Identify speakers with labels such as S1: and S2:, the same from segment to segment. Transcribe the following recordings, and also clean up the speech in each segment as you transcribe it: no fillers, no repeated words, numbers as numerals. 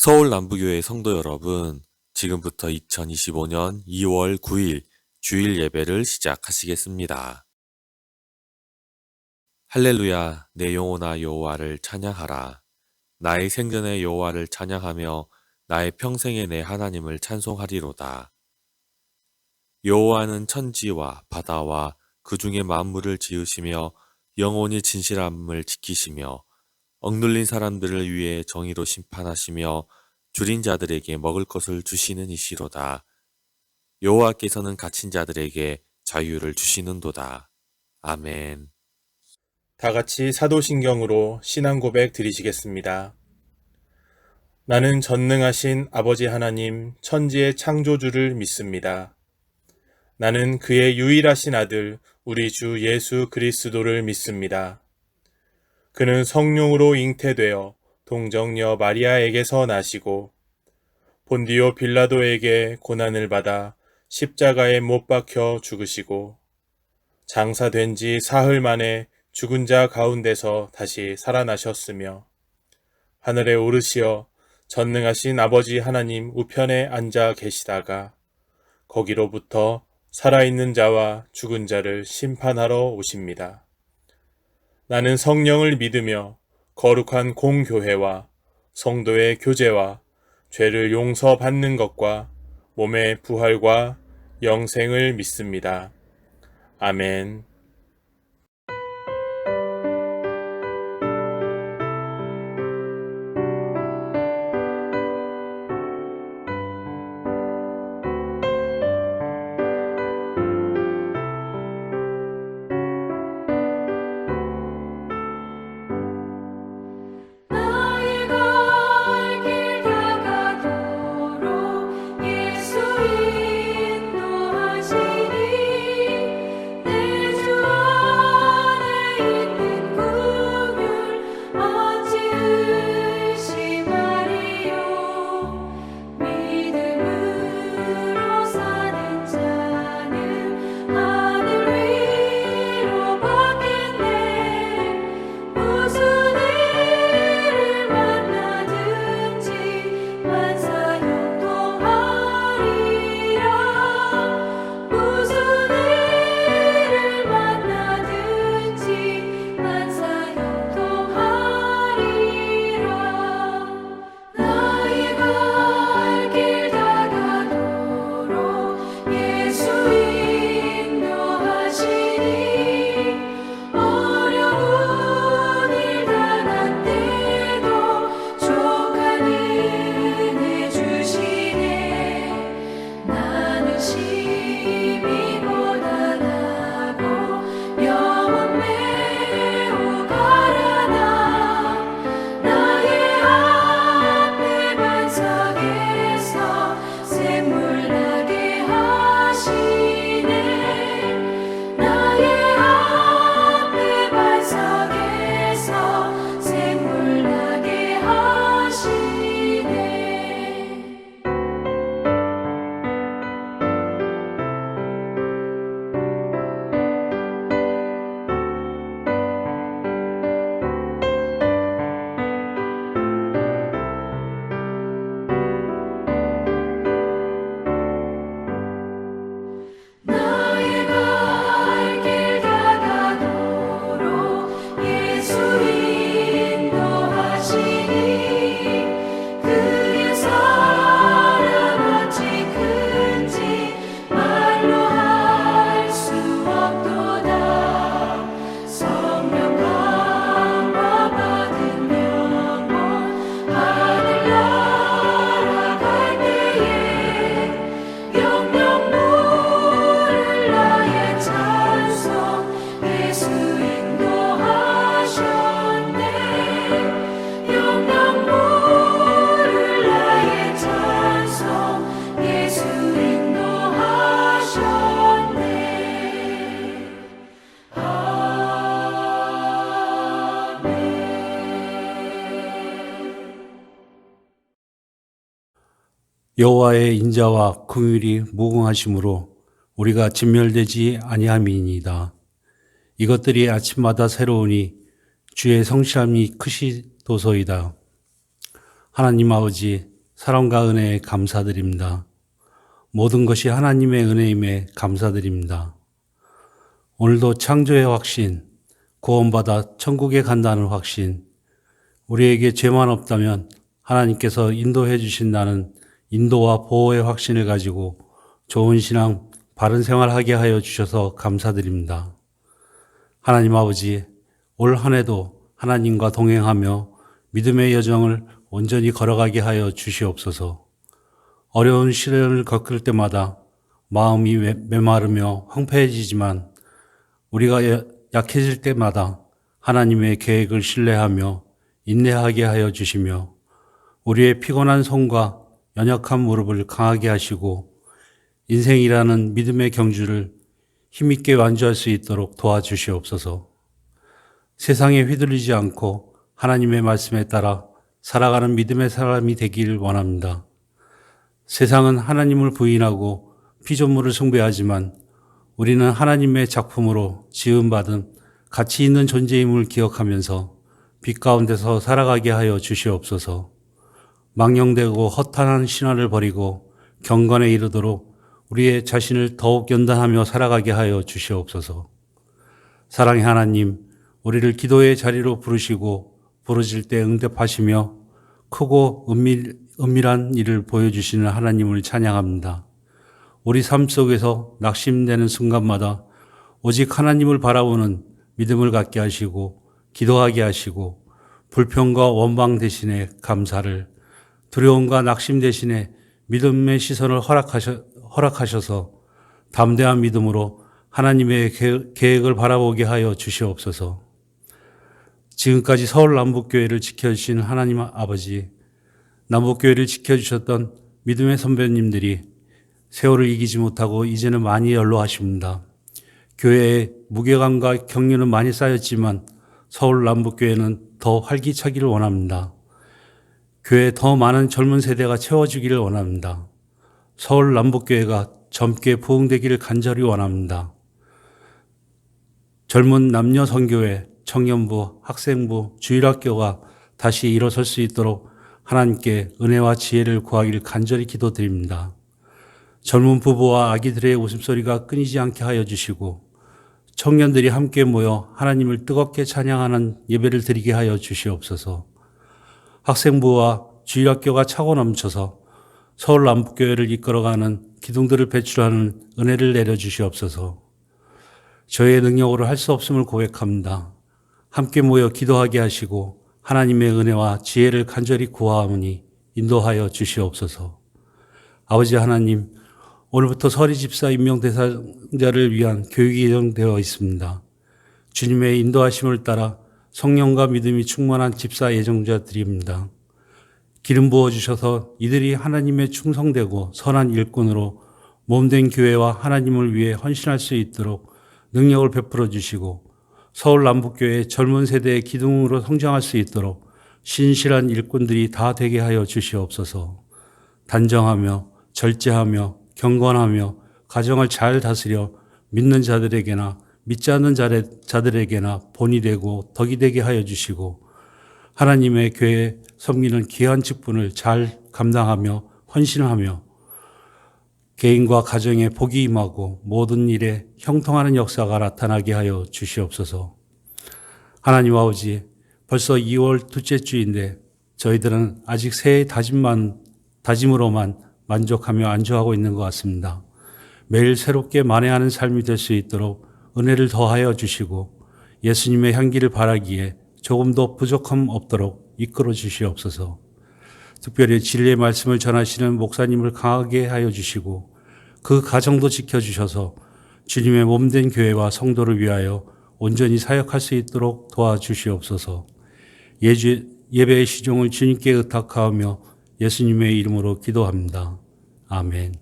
S1: 서울 남부교회 성도 여러분, 지금부터 2025년 2월 9일 주일 예배를 시작하시겠습니다. 할렐루야, 내 영혼아 여호와를 찬양하라. 나의 생전의 여호와를 찬양하며 나의 평생의 내 하나님을 찬송하리로다. 여호와는 천지와 바다와 그 중에 만물을 지으시며 영원히 진실함을 지키시며 억눌린 사람들을 위해 정의로 심판하시며 줄인 자들에게 먹을 것을 주시는 이시로다. 여호와께서는 갇힌 자들에게 자유를 주시는도다. 아멘.
S2: 다 같이 사도신경으로 신앙 고백 드리시겠습니다. 나는 전능하신 아버지 하나님 천지의 창조주를 믿습니다. 나는 그의 유일하신 아들 우리 주 예수 그리스도를 믿습니다. 그는 성령으로 잉태되어 동정녀 마리아에게서 나시고 본디오 빌라도에게 고난을 받아 십자가에 못 박혀 죽으시고 장사된 지 사흘 만에 죽은 자 가운데서 다시 살아나셨으며 하늘에 오르시어 전능하신 아버지 하나님 우편에 앉아 계시다가 거기로부터 살아있는 자와 죽은 자를 심판하러 오십니다. 나는 성령을 믿으며 거룩한 공교회와 성도의 교제와 죄를 용서받는 것과 몸의 부활과 영생을 믿습니다. 아멘.
S3: 여호와의 인자와 긍휼이 무궁하심으로 우리가 진멸되지 아니함이니이다. 이것들이 아침마다 새로우니 주의 성실함이 크시도소이다. 하나님 아버지, 사랑과 은혜에 감사드립니다. 모든 것이 하나님의 은혜임에 감사드립니다. 오늘도 창조의 확신, 구원받아 천국에 간다는 확신, 우리에게 죄만 없다면 하나님께서 인도해 주신다는 인도와 보호의 확신을 가지고 좋은 신앙, 바른 생활하게 하여 주셔서 감사드립니다. 하나님 아버지, 올 한 해도 하나님과 동행하며 믿음의 여정을 온전히 걸어가게 하여 주시옵소서. 어려운 시련을 겪을 때마다 마음이 메마르며 황폐해지지만 우리가 약해질 때마다 하나님의 계획을 신뢰하며 인내하게 하여 주시며 우리의 피곤한 손과 연약한 무릎을 강하게 하시고 인생이라는 믿음의 경주를 힘있게 완주할 수 있도록 도와주시옵소서. 세상에 휘둘리지 않고 하나님의 말씀에 따라 살아가는 믿음의 사람이 되기를 원합니다. 세상은 하나님을 부인하고 피조물을 숭배하지만 우리는 하나님의 작품으로 지음받은 가치 있는 존재임을 기억하면서 빛 가운데서 살아가게 하여 주시옵소서. 망령되고 허탄한 신화를 버리고 경건에 이르도록 우리의 자신을 더욱 연단하며 살아가게 하여 주시옵소서. 사랑의 하나님, 우리를 기도의 자리로 부르시고 부르실 때 응답하시며 크고 은밀한 일을 보여주시는 하나님을 찬양합니다. 우리 삶 속에서 낙심되는 순간마다 오직 하나님을 바라보는 믿음을 갖게 하시고 기도하게 하시고 불평과 원망 대신에 감사를, 두려움과 낙심 대신에 믿음의 시선을 허락하셔서 담대한 믿음으로 하나님의 계획을 바라보게 하여 주시옵소서. 지금까지 서울 남북교회를 지켜주신 하나님 아버지, 남북교회를 지켜주셨던 믿음의 선배님들이 세월을 이기지 못하고 이제는 많이 연로하십니다. 교회에 무게감과 격려는 많이 쌓였지만 서울 남북교회는 더 활기차기를 원합니다. 교회에 더 많은 젊은 세대가 채워주기를 원합니다. 서울 남북교회가 젊게 부흥되기를 간절히 원합니다. 젊은 남녀 선교회, 청년부, 학생부, 주일학교가 다시 일어설 수 있도록 하나님께 은혜와 지혜를 구하기를 간절히 기도드립니다. 젊은 부부와 아기들의 웃음소리가 끊이지 않게 하여 주시고 청년들이 함께 모여 하나님을 뜨겁게 찬양하는 예배를 드리게 하여 주시옵소서. 학생부와 주일학교가 차고 넘쳐서 서울 남북교회를 이끌어가는 기둥들을 배출하는 은혜를 내려주시옵소서. 저희의 능력으로 할 수 없음을 고백합니다. 함께 모여 기도하게 하시고 하나님의 은혜와 지혜를 간절히 구하오니 인도하여 주시옵소서. 아버지 하나님, 오늘부터 서리 집사 임명 대상자를 위한 교육이 예정되어 있습니다. 주님의 인도하심을 따라 성령과 믿음이 충만한 집사 예정자들입니다. 기름 부어주셔서 이들이 하나님의 충성되고 선한 일꾼으로 몸된 교회와 하나님을 위해 헌신할 수 있도록 능력을 베풀어 주시고 서울 남북교회 젊은 세대의 기둥으로 성장할 수 있도록 신실한 일꾼들이 다 되게 하여 주시옵소서. 단정하며 절제하며 경건하며 가정을 잘 다스려 믿는 자들에게나 믿지 않는 자들에게나 본이 되고 덕이 되게 하여 주시고 하나님의 교회에 섬기는 귀한 직분을 잘 감당하며 헌신하며 개인과 가정에 복이 임하고 모든 일에 형통하는 역사가 나타나게 하여 주시옵소서. 하나님 아버지, 벌써 2월 둘째 주인데 저희들은 아직 새해 다짐으로만 만족하며 안주하고 있는 것 같습니다. 매일 새롭게 만회하는 삶이 될 수 있도록 은혜를 더하여 주시고 예수님의 향기를 바라기에 조금도 부족함 없도록 이끌어 주시옵소서. 특별히 진리의 말씀을 전하시는 목사님을 강하게 하여 주시고 그 가정도 지켜주셔서 주님의 몸된 교회와 성도를 위하여 온전히 사역할 수 있도록 도와주시옵소서. 예배의 시종을 주님께 의탁하며 예수님의 이름으로 기도합니다. 아멘.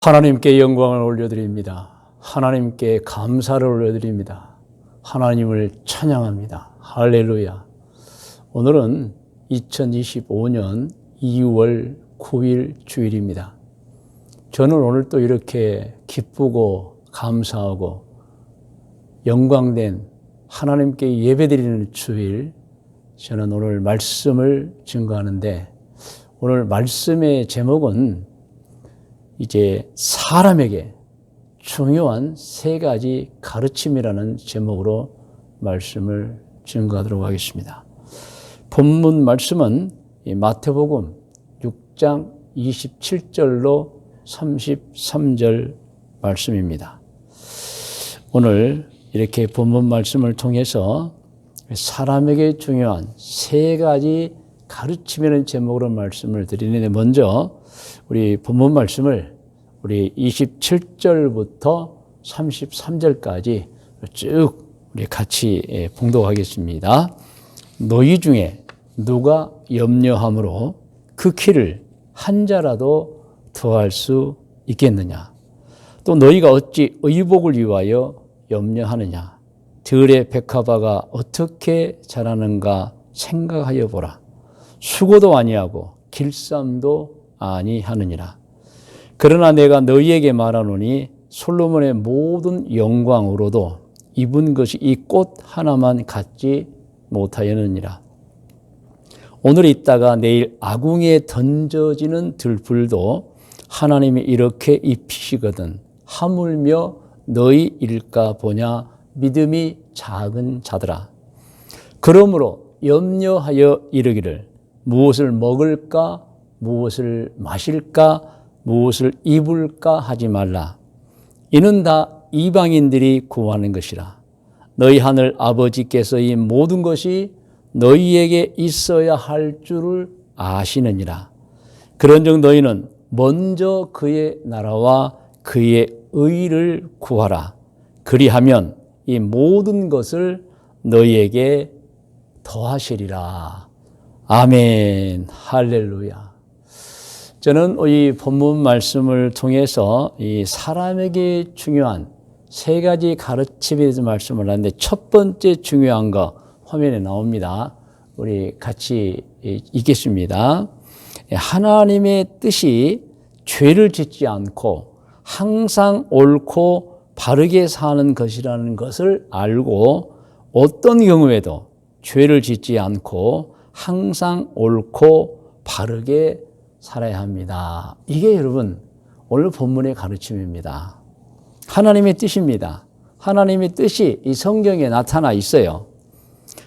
S4: 하나님께 영광을 올려드립니다. 하나님께 감사를 올려드립니다. 하나님을 찬양합니다. 할렐루야. 오늘은 2025년 2월 9일 주일입니다. 저는 오늘 또 이렇게 기쁘고 감사하고 영광된 하나님께 예배드리는 주일, 저는 오늘 말씀을 증거하는데, 오늘 말씀의 제목은 이제 사람에게 중요한 3가지 가르침이라는 제목으로 말씀을 증거하도록 하겠습니다. 본문 말씀은 마태복음 6장 27절로 33절 말씀입니다. 오늘 이렇게 본문 말씀을 통해서 사람에게 중요한 3가지 가르침이라는 제목으로 말씀을 드리는데, 먼저 우리 본문 말씀을 우리 27절부터 33절까지 쭉 우리 같이 봉독하겠습니다. 너희 중에 누가 염려함으로 그 키를 한 자라도 더할 수 있겠느냐? 또 너희가 어찌 의복을 위하여 염려하느냐? 들의 백합화가 어떻게 자라는가 생각하여 보라. 수고도 아니하고 길쌈도 아니하느니라. 그러나 내가 너희에게 말하노니 솔로몬의 모든 영광으로도 입은 것이 이 꽃 하나만 갖지 못하였느니라. 오늘 있다가 내일 아궁이에 던져지는 들불도 하나님이 이렇게 입히시거든 하물며 너희 일까 보냐 믿음이 작은 자들아. 그러므로 염려하여 이르기를 무엇을 먹을까 무엇을 마실까 무엇을 입을까 하지 말라. 이는 다 이방인들이 구하는 것이라. 너희 하늘 아버지께서 이 모든 것이 너희에게 있어야 할 줄을 아시느니라. 그런즉 너희는 먼저 그의 나라와 그의 의를 구하라. 그리하면 이 모든 것을 너희에게 더하시리라. 아멘. 할렐루야. 저는 이 본문 말씀을 통해서 이 사람에게 중요한 3가지 가르침에 대해서 말씀을 하는데, 첫 번째 중요한 거 화면에 나옵니다. 우리 같이 읽겠습니다. 하나님의 뜻이 죄를 짓지 않고 항상 옳고 바르게 사는 것이라는 것을 알고, 어떤 경우에도 죄를 짓지 않고 항상 옳고 바르게 살아야 합니다. 이게 여러분 오늘 본문의 가르침입니다. 하나님의 뜻입니다. 하나님의 뜻이 이 성경에 나타나 있어요.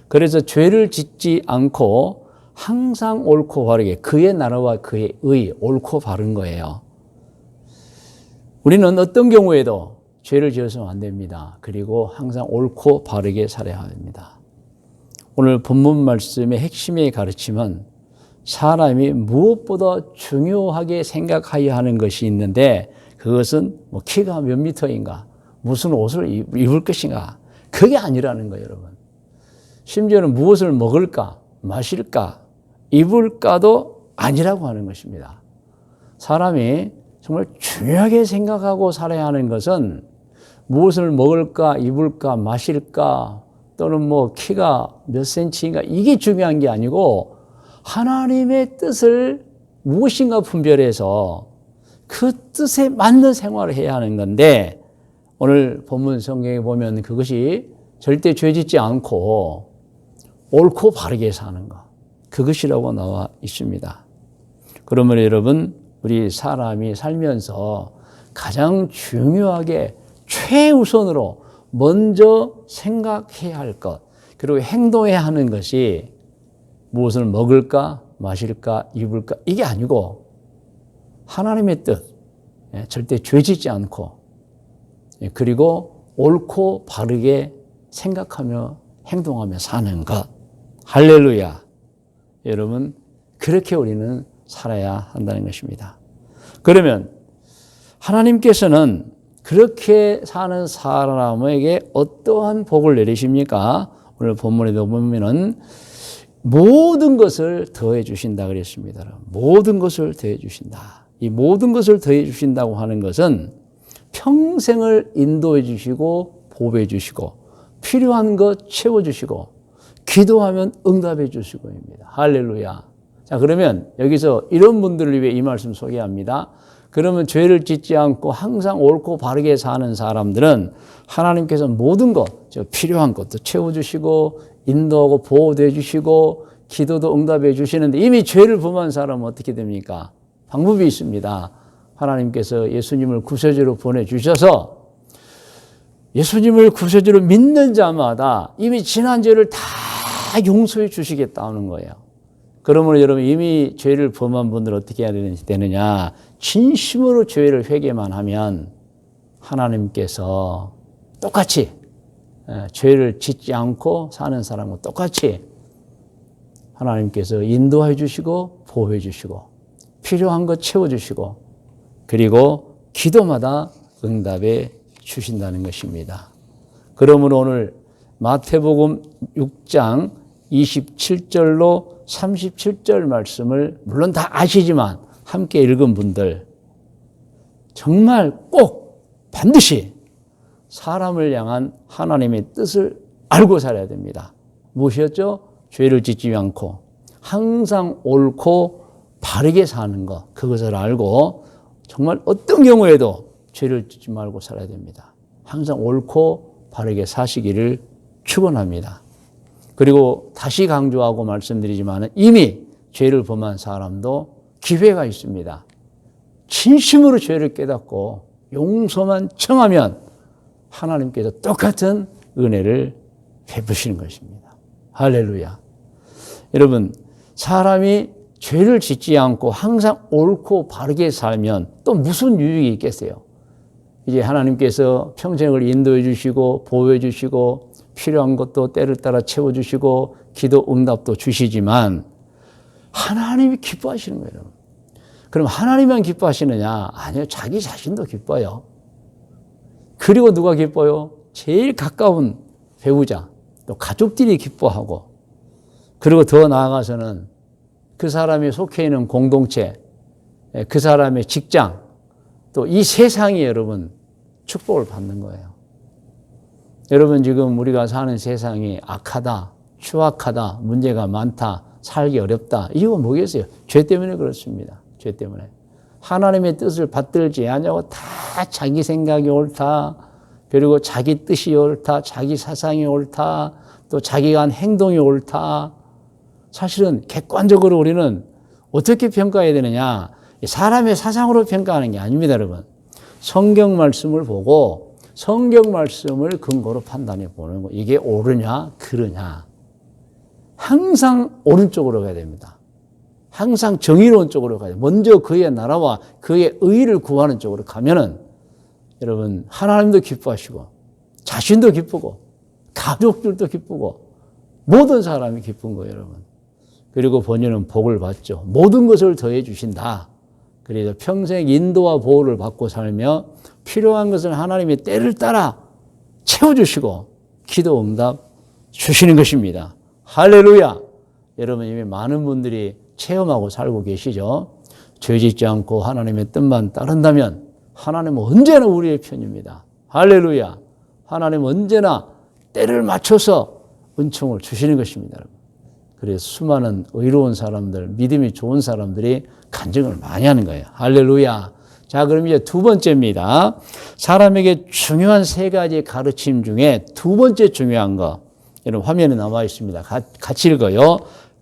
S4: 그래서 죄를 짓지 않고 항상 옳고 바르게, 그의 나라와 그의 의, 옳고 바른 거예요. 우리는 어떤 경우에도 죄를 지어서는 안 됩니다. 그리고 항상 옳고 바르게 살아야 합니다. 오늘 본문 말씀의 핵심의 가르침은 사람이 무엇보다 중요하게 생각해야 하는 것이 있는데, 그것은 뭐 키가 몇 미터인가, 무슨 옷을 입을 것인가, 그게 아니라는 거예요, 여러분. 심지어는 무엇을 먹을까, 마실까, 입을까도 아니라고 하는 것입니다. 사람이 정말 중요하게 생각하고 살아야 하는 것은 무엇을 먹을까, 입을까, 마실까, 또는 뭐 키가 몇 센치인가, 이게 중요한 게 아니고 하나님의 뜻을 무엇인가 분별해서 그 뜻에 맞는 생활을 해야 하는 건데, 오늘 본문 성경에 보면 그것이 절대 죄짓지 않고 옳고 바르게 사는 것, 그것이라고 나와 있습니다. 그러면 여러분, 우리 사람이 살면서 가장 중요하게 최우선으로 먼저 생각해야 할 것, 그리고 행동해야 하는 것이 무엇을 먹을까, 마실까, 입을까, 이게 아니고 하나님의 뜻, 절대 죄짓지 않고, 그리고 옳고 바르게 생각하며 행동하며 사는 것. 할렐루야. 여러분, 그렇게 우리는 살아야 한다는 것입니다. 그러면 하나님께서는 그렇게 사는 사람에게 어떠한 복을 내리십니까? 오늘 본문에도 보면은 모든 것을 더해 주신다 그랬습니다. 모든 것을 더해 주신다. 이 모든 것을 더해 주신다고 하는 것은 평생을 인도해 주시고 보호해 주시고 필요한 것 채워 주시고 기도하면 응답해 주시고입니다. 할렐루야. 자, 그러면 여기서 이런 분들을 위해 이 말씀 소개합니다. 그러면 죄를 짓지 않고 항상 옳고 바르게 사는 사람들은 하나님께서 모든 것, 필요한 것도 채워주시고 인도하고 보호도 해주시고 기도도 응답해 주시는데 이미 죄를 범한 사람은 어떻게 됩니까? 방법이 있습니다. 하나님께서 예수님을 구세주로 보내주셔서 예수님을 구세주로 믿는 자마다 이미 지난 죄를 다 용서해 주시겠다는 거예요. 그러므로 여러분 이미 죄를 범한 분들 어떻게 해야 되느냐? 진심으로 죄를 회개만 하면 하나님께서 똑같이 죄를 짓지 않고 사는 사람과 똑같이 하나님께서 인도해 주시고 보호해 주시고 필요한 것 채워주시고 그리고 기도마다 응답해 주신다는 것입니다. 그러므로 오늘 마태복음 6장 27절로 37절 말씀을 물론 다 아시지만 함께 읽은 분들 정말 꼭 반드시 사람을 향한 하나님의 뜻을 알고 살아야 됩니다. 무엇이었죠? 죄를 짓지 않고 항상 옳고 바르게 사는 것, 그것을 알고 정말 어떤 경우에도 죄를 짓지 말고 살아야 됩니다. 항상 옳고 바르게 사시기를 축원합니다. 그리고 다시 강조하고 말씀드리지만 이미 죄를 범한 사람도 기회가 있습니다. 진심으로 죄를 깨닫고 용서만 청하면 하나님께서 똑같은 은혜를 베푸시는 것입니다. 할렐루야. 여러분, 사람이 죄를 짓지 않고 항상 옳고 바르게 살면 또 무슨 유익이 있겠어요? 이제 하나님께서 평생을 인도해 주시고 보호해 주시고 필요한 것도 때를 따라 채워주시고 기도 응답도 주시지만 하나님이 기뻐하시는 거예요. 여러분. 그럼 하나님만 기뻐하시느냐? 아니요. 자기 자신도 기뻐요. 그리고 누가 기뻐요? 제일 가까운 배우자, 또 가족들이 기뻐하고 그리고 더 나아가서는 그 사람이 속해 있는 공동체, 그 사람의 직장, 또 이 세상이 여러분 축복을 받는 거예요. 여러분 지금 우리가 사는 세상이 악하다, 추악하다, 문제가 많다, 살기 어렵다. 이유가 뭐겠어요? 죄 때문에 그렇습니다. 죄 때문에. 하나님의 뜻을 받들지 않냐고 다 자기 생각이 옳다, 그리고 자기 뜻이 옳다, 자기 사상이 옳다, 또 자기가 한 행동이 옳다. 사실은 객관적으로 우리는 어떻게 평가해야 되느냐? 사람의 사상으로 평가하는 게 아닙니다, 여러분. 성경 말씀을 보고 성경 말씀을 근거로 판단해 보는 거. 이게 옳으냐, 그르냐. 항상 오른쪽으로 가야 됩니다. 항상 정의로운 쪽으로 가야 돼요. 먼저 그의 나라와 그의 의를 구하는 쪽으로 가면은 여러분 하나님도 기뻐하시고 자신도 기쁘고 가족들도 기쁘고 모든 사람이 기쁜 거예요, 여러분. 그리고 본인은 복을 받죠. 모든 것을 더해 주신다. 그래서 평생 인도와 보호를 받고 살며 필요한 것을 하나님의 때를 따라 채워주시고 기도 응답 주시는 것입니다. 할렐루야! 여러분 이미 많은 분들이 체험하고 살고 계시죠. 죄 짓지 않고 하나님의 뜻만 따른다면 하나님은 언제나 우리의 편입니다. 할렐루야! 하나님은 언제나 때를 맞춰서 은총을 주시는 것입니다. 그래서 수많은 의로운 사람들, 믿음이 좋은 사람들이 간증을 많이 하는 거예요. 할렐루야! 자, 그럼 이제 두 번째입니다. 사람에게 중요한 세 가지 가르침 중에 두 번째 중요한 거, 여러분 화면에 남아 있습니다. 같이 읽어요.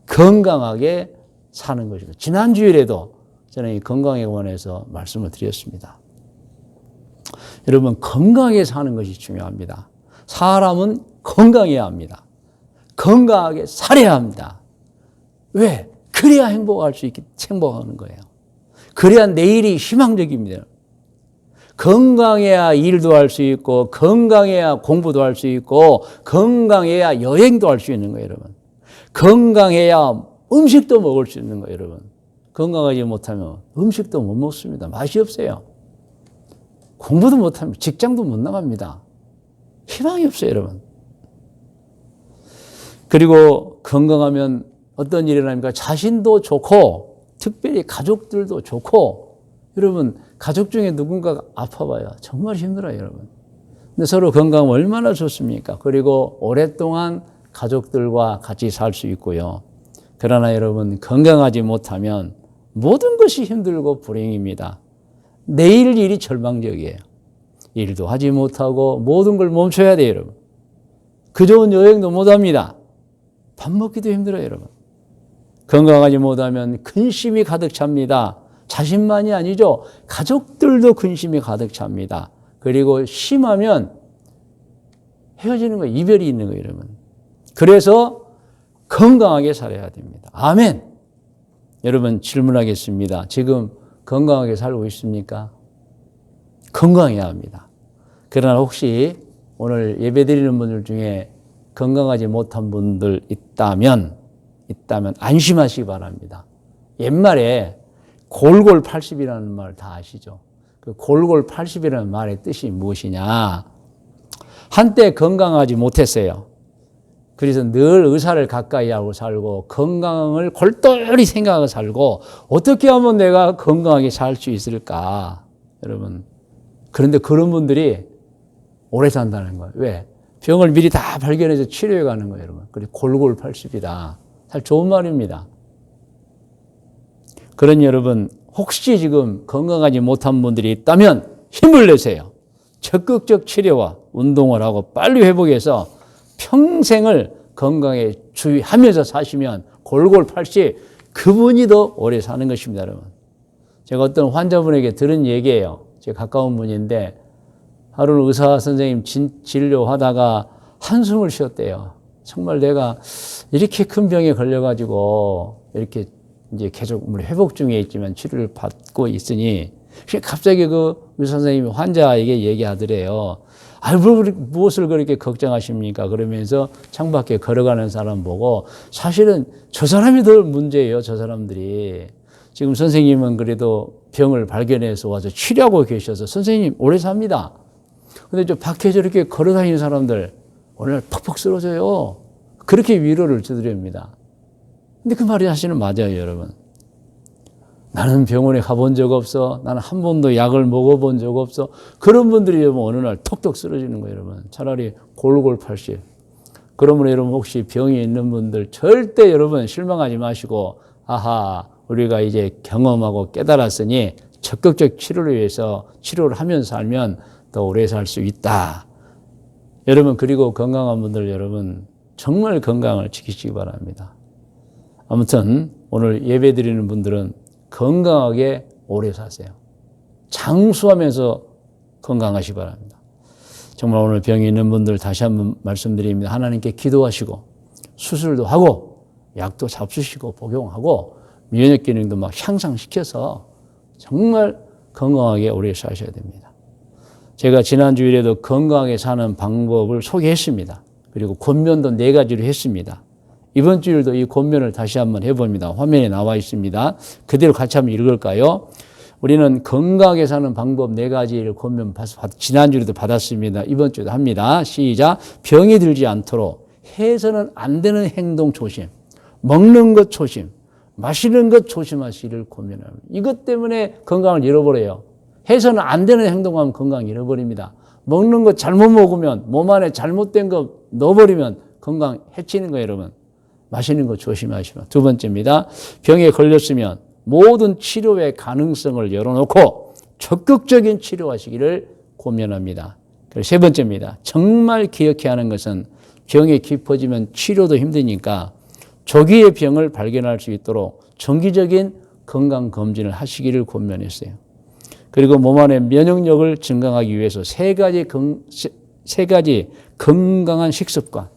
S4: 건강하게 사는 것입니다. 지난 주일에도 저는 이 건강에 관해서 말씀을 드렸습니다. 여러분 건강하게 사는 것이 중요합니다. 사람은 건강해야 합니다. 건강하게 살아야 합니다. 왜? 그래야 행복할 수 있게 행복하는 거예요. 그래야 내일이 희망적입니다. 건강해야 일도 할 수 있고 건강해야 공부도 할 수 있고 건강해야 여행도 할 수 있는 거예요, 여러분. 건강해야 음식도 먹을 수 있는 거예요, 여러분. 건강하지 못하면 음식도 못 먹습니다. 맛이 없어요. 공부도 못합니다. 직장도 못 나갑니다. 희망이 없어요, 여러분. 그리고 건강하면 어떤 일이 일어납니까? 자신도 좋고 특별히 가족들도 좋고 여러분 가족 중에 누군가가 아파봐요. 정말 힘들어요, 여러분. 근데 서로 건강하면 얼마나 좋습니까? 그리고 오랫동안 가족들과 같이 살 수 있고요. 그러나 여러분 건강하지 못하면 모든 것이 힘들고 불행입니다. 내일 일이 절망적이에요. 일도 하지 못하고 모든 걸 멈춰야 돼요, 여러분. 그 좋은 여행도 못합니다. 밥 먹기도 힘들어요, 여러분. 건강하지 못하면 근심이 가득 찹니다. 자신만이 아니죠. 가족들도 근심이 가득 찹니다. 그리고 심하면 헤어지는 거예요. 이별이 있는 거예요, 여러분. 그래서 건강하게 살아야 됩니다. 아멘. 여러분 질문하겠습니다. 지금 건강하게 살고 있습니까? 건강해야 합니다. 그러나 혹시 오늘 예배드리는 분들 중에 건강하지 못한 분들 있다면 안심하시기 바랍니다. 옛말에 골골 80이라는 말 다 아시죠? 그 골골 80이라는 말의 뜻이 무엇이냐? 한때 건강하지 못했어요. 그래서 늘 의사를 가까이 하고 살고 건강을 골똘히 생각하고 살고 어떻게 하면 내가 건강하게 살 수 있을까? 여러분. 그런데 그런 분들이 오래 산다는 거예요. 왜? 병을 미리 다 발견해서 치료해 가는 거예요, 여러분. 그리고 골골 80이다. 참 좋은 말입니다. 그런 여러분, 혹시 지금 건강하지 못한 분들이 있다면 힘을 내세요. 적극적 치료와 운동을 하고 빨리 회복해서 평생을 건강에 주의하면서 사시면 골골 80, 그분이 더 오래 사는 것입니다, 여러분. 제가 어떤 환자분에게 들은 얘기예요. 제 가까운 분인데 하루는 의사 선생님 진료하다가 한숨을 쉬었대요. 정말 내가 이렇게 큰 병에 걸려가지고 이렇게 이제 계속 회복 중에 있지만 치료를 받고 있으니 갑자기 그 의사 선생님이 환자에게 얘기하더래요. 무엇을 그렇게 걱정하십니까? 그러면서 창밖에 걸어가는 사람 보고 사실은 저 사람이 더 문제예요. 저 사람들이. 지금 선생님은 그래도 병을 발견해서 와서 치료하고 계셔서 선생님 오래 삽니다. 근데 저 밖에 저렇게 걸어다니는 사람들 오늘 퍽퍽 쓰러져요. 그렇게 위로를 드립니다. 근데 그 말이 사실은 맞아요, 여러분. 나는 병원에 가본 적 없어. 나는 한 번도 약을 먹어본 적 없어. 그런 분들이 여러분 어느 날 톡톡 쓰러지는 거예요, 여러분. 차라리 골골 80. 그러므로 여러분 혹시 병이 있는 분들 절대 여러분 실망하지 마시고 아하, 우리가 이제 경험하고 깨달았으니 적극적 치료를 위해서 치료를 하면서 살면 더 오래 살 수 있다. 여러분 그리고 건강한 분들 여러분 정말 건강을 지키시기 바랍니다. 아무튼 오늘 예배 드리는 분들은 건강하게 오래 사세요. 장수하면서 건강하시기 바랍니다. 정말 오늘 병이 있는 분들 다시 한번 말씀드립니다. 하나님께 기도하시고 수술도 하고 약도 잡수시고 복용하고 면역 기능도 막 향상시켜서 정말 건강하게 오래 사셔야 됩니다. 제가 지난 주일에도 건강하게 사는 방법을 소개했습니다. 그리고 권면도 4가지로 했습니다. 이번 주일도 이 권면을 다시 한번 해봅니다. 화면에 나와 있습니다. 그대로 같이 한번 읽을까요? 우리는 건강하게 사는 방법 4가지를 권면 지난 주에도 받았습니다. 이번 주에도 합니다. 시작. 병이 들지 않도록 해서는 안 되는 행동 조심, 먹는 것 조심, 마시는 것 조심하시기를 권면합니다. 이것 때문에 건강을 잃어버려요. 해서는 안 되는 행동하면 건강 잃어버립니다. 먹는 거 잘못 먹으면 몸 안에 잘못된 거 넣어버리면 건강 해치는 거예요, 여러분. 마시는 거 조심하시면. 2번째입니다. 병에 걸렸으면 모든 치료의 가능성을 열어놓고 적극적인 치료하시기를 권면합니다. 그리고 3번째입니다. 정말 기억해야 하는 것은 병이 깊어지면 치료도 힘드니까 조기에 병을 발견할 수 있도록 정기적인 건강검진을 하시기를 권면했어요. 그리고 몸 안의 면역력을 증강하기 위해서 3가지 건강한 식습관,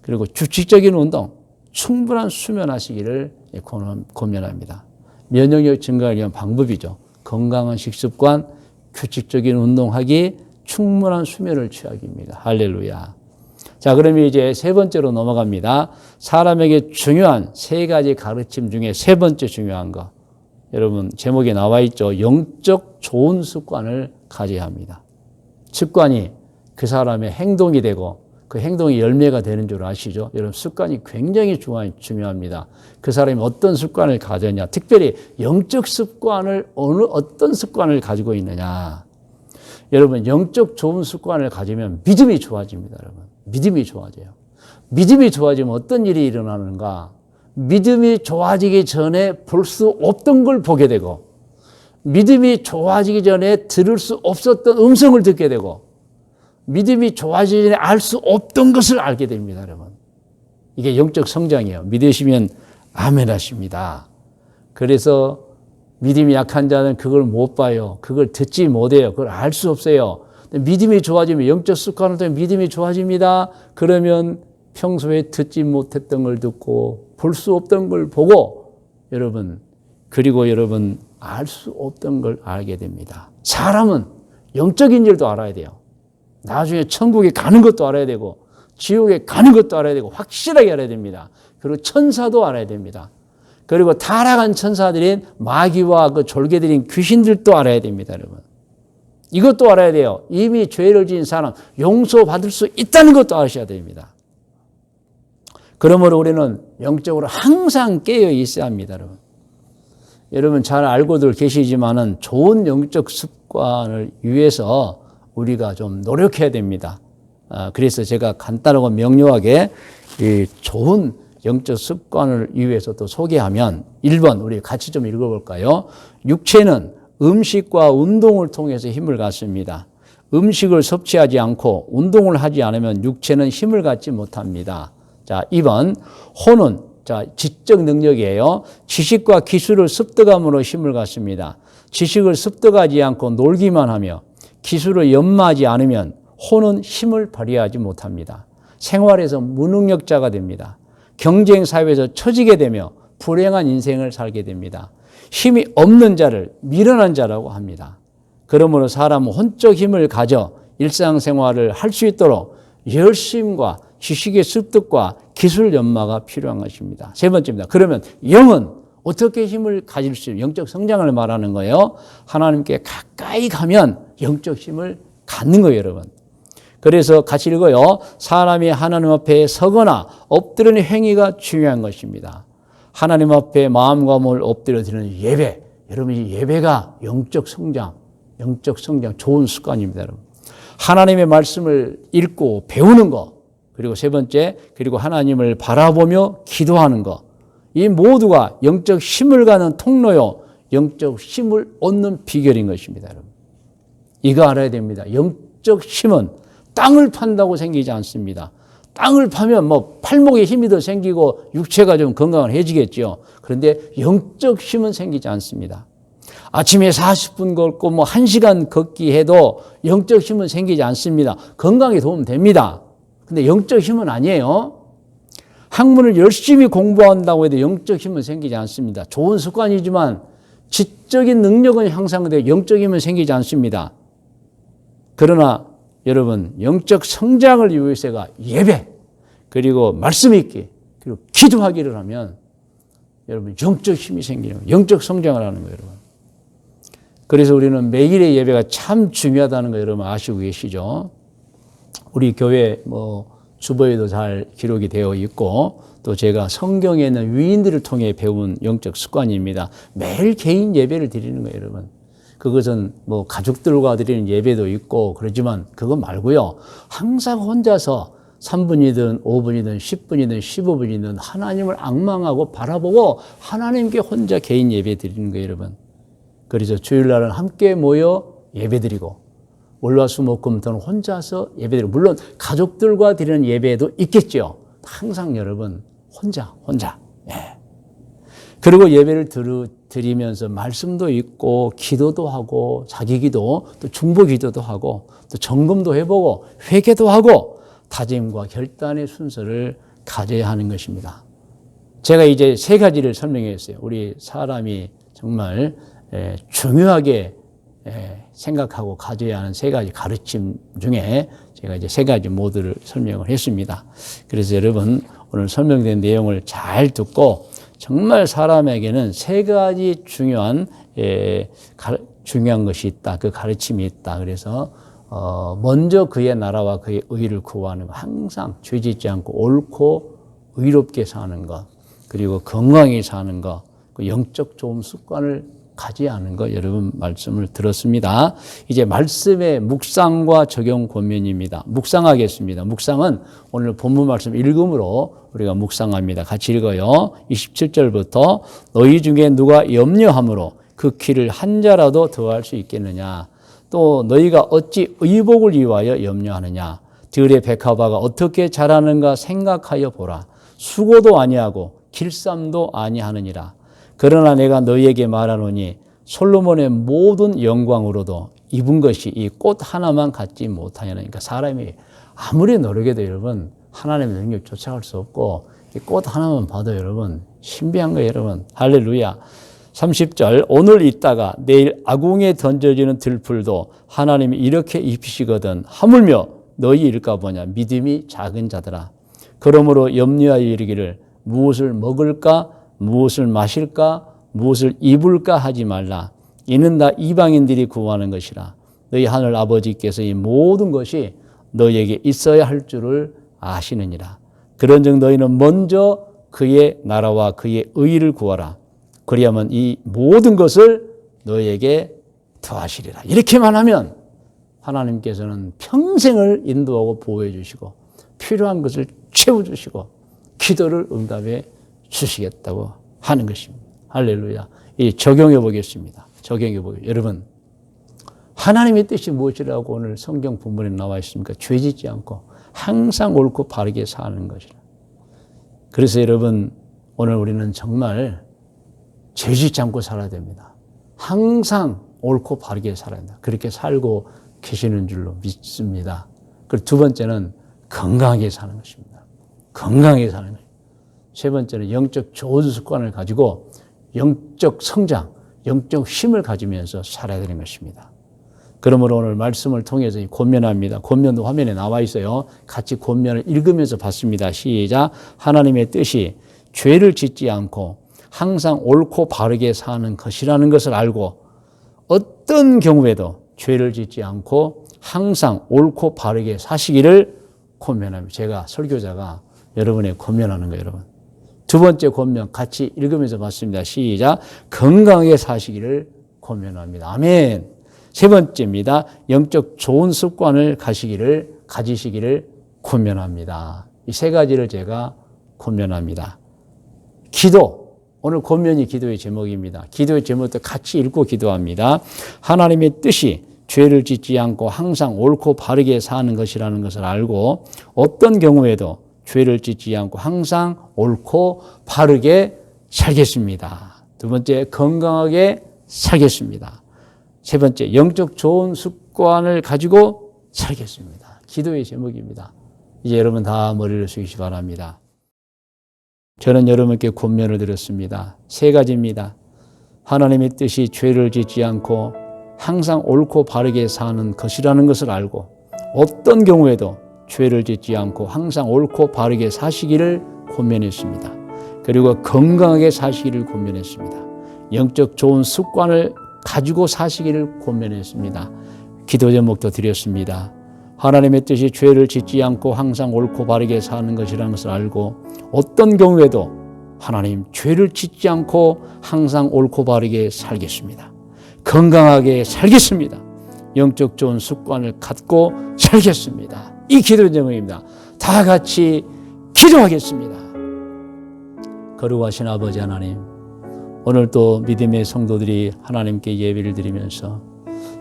S4: 그리고 규칙적인 운동, 충분한 수면하시기를 권면합니다. 면역력 증가를 위한 방법이죠. 건강한 식습관, 규칙적인 운동하기, 충분한 수면을 취하기입니다. 할렐루야. 자, 그러면 이제 3번째로 넘어갑니다. 사람에게 중요한 3가지 가르침 중에 3번째 중요한 거. 여러분 제목에 나와 있죠. 영적 좋은 습관을 가져야 합니다. 습관이 그 사람의 행동이 되고 그 행동이 열매가 되는 줄 아시죠? 여러분 습관이 굉장히 중요합니다. 그 사람이 어떤 습관을 가졌냐, 특별히 영적 습관을 어떤 습관을 가지고 있느냐. 여러분 영적 좋은 습관을 가지면 믿음이 좋아집니다. 여러분 믿음이 좋아져요. 믿음이 좋아지면 어떤 일이 일어나는가? 믿음이 좋아지기 전에 볼 수 없던 걸 보게 되고, 믿음이 좋아지기 전에 들을 수 없었던 음성을 듣게 되고, 믿음이 좋아지기 전에 알 수 없던 것을 알게 됩니다, 여러분. 이게 영적 성장이에요. 믿으시면 아멘 하십니다. 그래서 믿음이 약한 자는 그걸 못 봐요. 그걸 듣지 못해요. 그걸 알 수 없어요. 믿음이 좋아지면, 영적 습관을 통해 믿음이 좋아집니다. 그러면 평소에 듣지 못했던 걸 듣고 볼 수 없던 걸 보고 그리고 여러분 알 수 없던 걸 알게 됩니다. 사람은 영적인 일도 알아야 돼요. 나중에 천국에 가는 것도 알아야 되고 지옥에 가는 것도 알아야 되고 확실하게 알아야 됩니다. 그리고 천사도 알아야 됩니다. 그리고 타락한 천사들인 마귀와 그 졸개들인 귀신들도 알아야 됩니다, 여러분. 이것도 알아야 돼요. 이미 죄를 지은 사람 용서받을 수 있다는 것도 아셔야 됩니다. 그러므로 우리는 영적으로 항상 깨어 있어야 합니다, 여러분. 여러분 잘 알고들 계시지만은 좋은 영적 습관을 위해서 우리가 좀 노력해야 됩니다. 그래서 제가 간단하고 명료하게 이 좋은 영적 습관을 위해서 또 소개하면 1번 우리 같이 좀 읽어볼까요? 육체는 음식과 운동을 통해서 힘을 갖습니다. 음식을 섭취하지 않고 운동을 하지 않으면 육체는 힘을 갖지 못합니다. 자, 2번 혼은 지적 능력이에요. 지식과 기술을 습득함으로 힘을 갖습니다. 지식을 습득하지 않고 놀기만 하며 기술을 연마하지 않으면 혼은 힘을 발휘하지 못합니다. 생활에서 무능력자가 됩니다. 경쟁 사회에서 처지게 되며 불행한 인생을 살게 됩니다. 힘이 없는 자를 미련한 자라고 합니다. 그러므로 사람은 혼적 힘을 가져 일상생활을 할 수 있도록 열심과 지식의 습득과 기술 연마가 필요한 것입니다. 세 번째입니다. 그러면 영은 어떻게 힘을 가질 수 있는 영적 성장을 말하는 거예요. 하나님께 가까이 가면 영적 힘을 갖는 거예요, 여러분. 그래서 같이 읽어요. 사람이 하나님 앞에 서거나 엎드리는 행위가 중요한 것입니다. 하나님 앞에 마음과 몸을 엎드려 드리는 예배. 여러분, 이 예배가 영적 성장 좋은 습관입니다, 여러분. 하나님의 말씀을 읽고 배우는 것. 그리고 세 번째, 그리고 하나님을 바라보며 기도하는 것. 이 모두가 영적 힘을 가는 통로요. 영적 힘을 얻는 비결인 것입니다, 여러분. 이거 알아야 됩니다. 영적 힘은 땅을 판다고 생기지 않습니다. 땅을 파면 팔목에 힘이 더 생기고 육체가 좀 건강해지겠죠. 그런데 영적 힘은 생기지 않습니다. 아침에 40분 걷고 1시간 걷기 해도 영적 힘은 생기지 않습니다. 건강에 도움 됩니다. 근데 영적 힘은 아니에요. 학문을 열심히 공부한다고 해도 영적 힘은 생기지 않습니다. 좋은 습관이지만 지적인 능력은 향상되고 영적 힘은 생기지 않습니다. 그러나 여러분 영적 성장을 위해서가 예배 그리고 말씀 읽기 그리고 기도하기를 하면 여러분 영적 힘이 생기는 거예요. 영적 성장을 하는 거예요, 여러분. 그래서 우리는 매일의 예배가 참 중요하다는 거 여러분 아시고 계시죠? 우리 교회 주보에도 잘 기록이 되어 있고 또 제가 성경에 있는 위인들을 통해 배운 영적 습관입니다. 매일 개인 예배를 드리는 거예요, 여러분. 그것은 가족들과 드리는 예배도 있고 그러지만 그거 말고요. 항상 혼자서 3분이든 5분이든 10분이든 15분이든 하나님을 앙망하고 바라보고 하나님께 혼자 개인 예배 드리는 거예요, 여러분. 그래서 주일날은 함께 모여 예배 드리고 월화수목금토는 혼자서 예배드리고 물론 가족들과 드리는 예배도 있겠죠. 항상 여러분 혼자. 예. 그리고 예배를 드리면서 말씀도 있고 기도도 하고 자기 기도 또 중보 기도도 하고 또 점검도 해보고 회개도 하고 다짐과 결단의 순서를 가져야 하는 것입니다. 제가 이제 3가지를 설명했어요. 우리 사람이 정말 중요하게 생각하고 가져야 하는 3가지 가르침 중에 제가 이제 3가지 모두를 설명을 했습니다. 그래서 여러분 오늘 설명된 내용을 잘 듣고 정말 사람에게는 3가지 중요한 것이 있다. 그 가르침이 있다. 그래서 먼저 그의 나라와 그의 의를 구하는 것, 항상 죄짓지 않고 옳고 의롭게 사는 것, 그리고 건강히 사는 것, 그 영적 좋은 습관을 가지 않은 거 여러분 말씀을 들었습니다. 이제 말씀의 묵상과 적용 권면입니다. 묵상하겠습니다. 묵상은 오늘 본문 말씀 읽음으로 우리가 묵상합니다. 같이 읽어요. 27절부터 너희 중에 누가 염려함으로 그 키를 한 자라도 더할 수 있겠느냐. 또 너희가 어찌 의복을 위하여 염려하느냐. 들의 백합화가 어떻게 자라는가 생각하여 보라. 수고도 아니하고 길쌈도 아니하느니라. 그러나 내가 너희에게 말하노니 솔로몬의 모든 영광으로도 입은 것이 이 꽃 하나만 갖지 못하냐는. 그러니까 사람이 아무리 노력해도 여러분 하나님의 능력 쫓아갈 수 없고 이 꽃 하나만 봐도 여러분 신비한 거예요, 여러분. 할렐루야. 30절 오늘 있다가 내일 아궁에 던져지는 들풀도 하나님이 이렇게 입히시거든 하물며 너희 일까 보냐. 믿음이 작은 자들아. 그러므로 염려하여 이르기를 무엇을 먹을까 무엇을 마실까 무엇을 입을까 하지 말라. 이는 다 이방인들이 구하는 것이라. 너희 하늘 아버지께서 이 모든 것이 너희에게 있어야 할 줄을 아시느니라. 그런즉 너희는 먼저 그의 나라와 그의 의를 구하라. 그리하면 이 모든 것을 너희에게 더하시리라. 이렇게만 하면 하나님께서는 평생을 인도하고 보호해 주시고 필요한 것을 채워주시고 기도를 응답해 주시겠다고 하는 것입니다. 할렐루야. 이 적용해 보겠습니다. 여러분, 하나님의 뜻이 무엇이라고 오늘 성경 본문에 나와 있습니까? 죄짓지 않고 항상 옳고 바르게 사는 것이라. 그래서 여러분, 오늘 우리는 정말 죄짓지 않고 살아야 됩니다. 항상 옳고 바르게 살아야 된다. 그렇게 살고 계시는 줄로 믿습니다. 그리고 두 번째는 건강하게 사는 것입니다. 건강하게 사는 것. 세 번째는 영적 좋은 습관을 가지고 영적 성장, 영적 힘을 가지면서 살아야 되는 것입니다. 그러므로 오늘 말씀을 통해서 권면합니다. 권면도 화면에 나와 있어요. 같이 권면을 읽으면서 봤습니다. 시작. 하나님의 뜻이 죄를 짓지 않고 항상 옳고 바르게 사는 것이라는 것을 알고 어떤 경우에도 죄를 짓지 않고 항상 옳고 바르게 사시기를 권면합니다. 제가 설교자가 여러분의 권면하는 거예요, 여러분. 두 번째 권면 같이 읽으면서 봤습니다. 시작. 건강하게 사시기를 권면합니다. 아멘. 세 번째입니다. 영적 좋은 습관을 가지시기를 권면합니다. 이 세 가지를 제가 권면합니다. 기도. 오늘 권면이 기도의 제목입니다. 기도의 제목도 같이 읽고 기도합니다. 하나님의 뜻이 죄를 짓지 않고 항상 옳고 바르게 사는 것이라는 것을 알고 어떤 경우에도 죄를 짓지 않고 항상 옳고 바르게 살겠습니다. 두 번째, 건강하게 살겠습니다. 세 번째, 영적 좋은 습관을 가지고 살겠습니다. 기도의 제목입니다. 이제 여러분 다 머리를 숙이시 바랍니다. 저는 여러분께 권면을 드렸습니다. 세 가지입니다. 하나님의 뜻이 죄를 짓지 않고 항상 옳고 바르게 사는 것이라는 것을 알고 어떤 경우에도 죄를 짓지 않고 항상 옳고 바르게 사시기를 권면했습니다. 그리고 건강하게 사시기를 권면했습니다. 영적 좋은 습관을 가지고 사시기를 권면했습니다. 기도 제목도 드렸습니다. 하나님의 뜻이 죄를 짓지 않고 항상 옳고 바르게 사는 것이라는 것을 알고 어떤 경우에도 하나님 죄를 짓지 않고 항상 옳고 바르게 살겠습니다. 건강하게 살겠습니다. 영적 좋은 습관을 갖고 살겠습니다. 이 기도 제목입니다. 다 같이 기도하겠습니다. 거룩하신 아버지 하나님, 오늘 또 믿음의 성도들이 하나님께 예배를 드리면서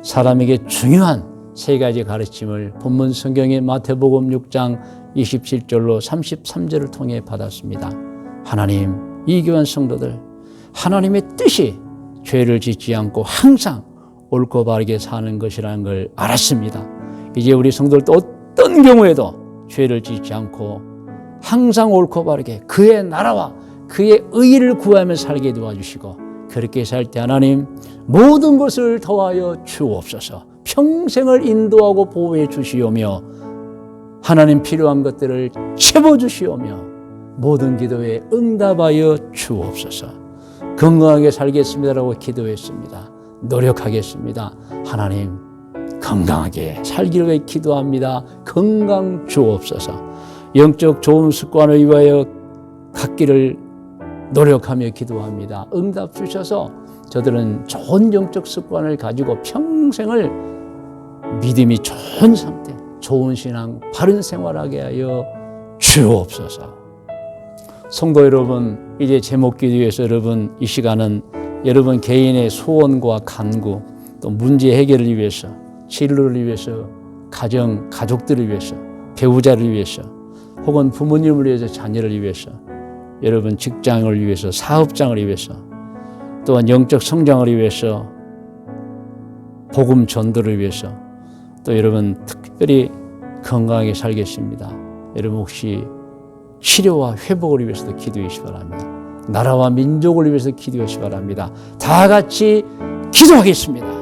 S4: 사람에게 중요한 세 가지 가르침을 본문 성경의 마태복음 6장 27절로 33절을 통해 받았습니다. 하나님, 이 교한 성도들, 하나님의 뜻이 죄를 짓지 않고 항상 옳고 바르게 사는 것이라는 걸 알았습니다. 이제 우리 성도들도 어떤 경우에도 죄를 짓지 않고 항상 옳고 바르게 그의 나라와 그의 의를 구하며 살게 도와주시고 그렇게 살 때 하나님 모든 것을 더하여 주옵소서. 평생을 인도하고 보호해 주시오며 하나님 필요한 것들을 채워주시오며 모든 기도에 응답하여 주옵소서. 건강하게 살겠습니다라고 기도했습니다. 노력하겠습니다. 하나님 건강하게 살기를 위해 기도합니다. 건강 주옵소서. 영적 좋은 습관을 위하여 갖기를 노력하며 기도합니다. 응답 주셔서 저들은 좋은 영적 습관을 가지고 평생을 믿음이 좋은 상태, 좋은 신앙, 바른 생활하게 하여 주옵소서. 성도 여러분, 이제 제목기도에서 여러분 이 시간은 여러분 개인의 소원과 간구, 또 문제 해결을 위해서, 진로를 위해서, 가족들을 위해서, 배우자를 위해서, 혹은 부모님을 위해서, 자녀를 위해서, 여러분 직장을 위해서, 사업장을 위해서, 또한 영적 성장을 위해서, 복음 전도를 위해서, 또 여러분 특별히 건강하게 살겠습니다. 여러분 혹시 치료와 회복을 위해서도 기도해 주시기 바랍니다. 나라와 민족을 위해서 기도해 주시기 바랍니다. 다 같이 기도하겠습니다.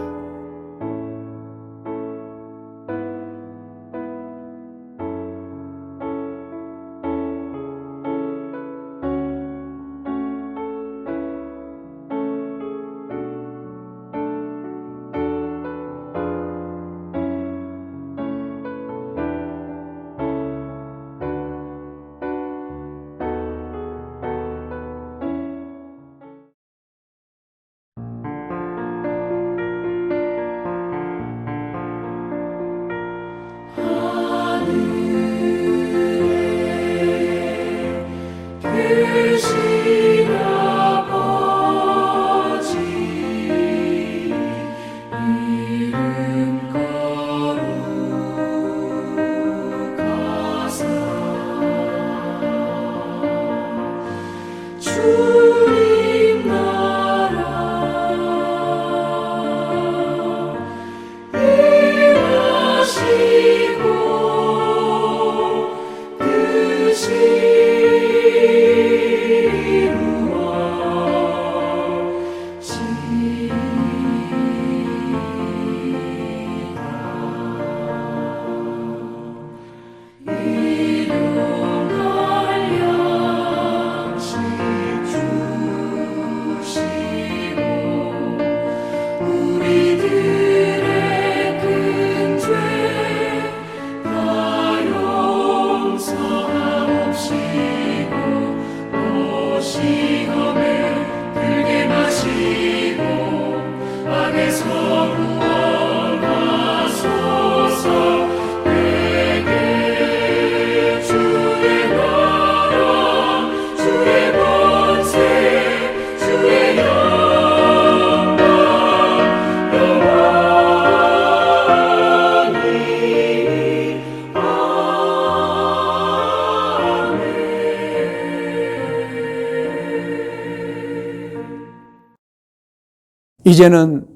S4: 이제는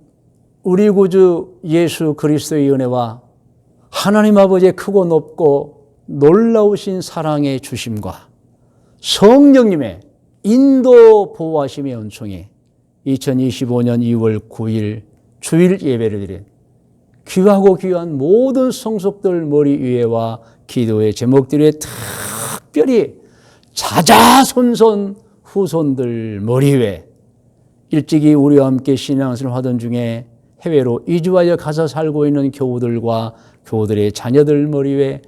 S4: 우리 구주 예수 그리스도의 은혜와 하나님 아버지의 크고 높고 놀라우신 사랑의 주심과 성령님의 인도 보호하심의 은총이 2025년 2월 9일 주일 예배를 드린 귀하고 귀한 모든 성속들 머리 위에와 기도의 제목들에 특별히 자자손손 후손들 머리 위에 일찍이 우리와 함께 신앙생활을 하던 중에 해외로 이주하여 가서 살고 있는 교우들과 교우들의 자녀들 머리 위에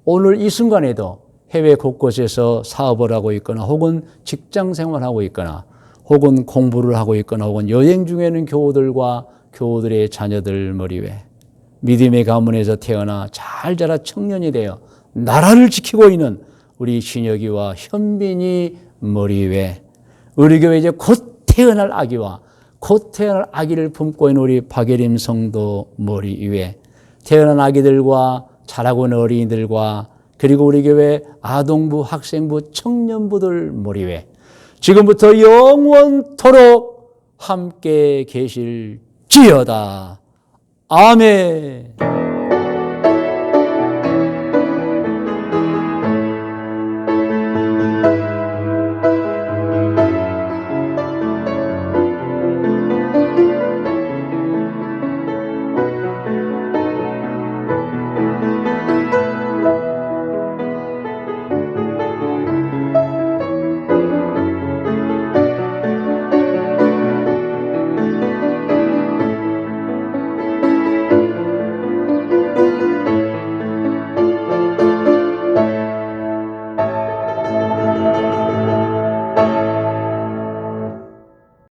S4: 오늘 이 순간에도 해외 곳곳에서 사업을 하고 있거나 혹은 직장 생활하고 있거나 혹은 공부를 하고 있거나 혹은 여행 중에 있는 교우들과 교우들의 자녀들 머리 위에 믿음의 가문에서 태어나 잘 자라 청년이 되어 나라를 지키고 있는 우리 신혁이와 현빈이 머리 위에 우리 교회 이제 곧 태어날 아기와 곧 태어날 아기를 품고 있는 우리 박예림 성도 머리 위에 태어난 아기들과 자라고 있는 어린이들과 그리고 우리 교회 아동부, 학생부, 청년부들 머리 위에 지금부터 영원토록 함께 계실지어다. 아멘.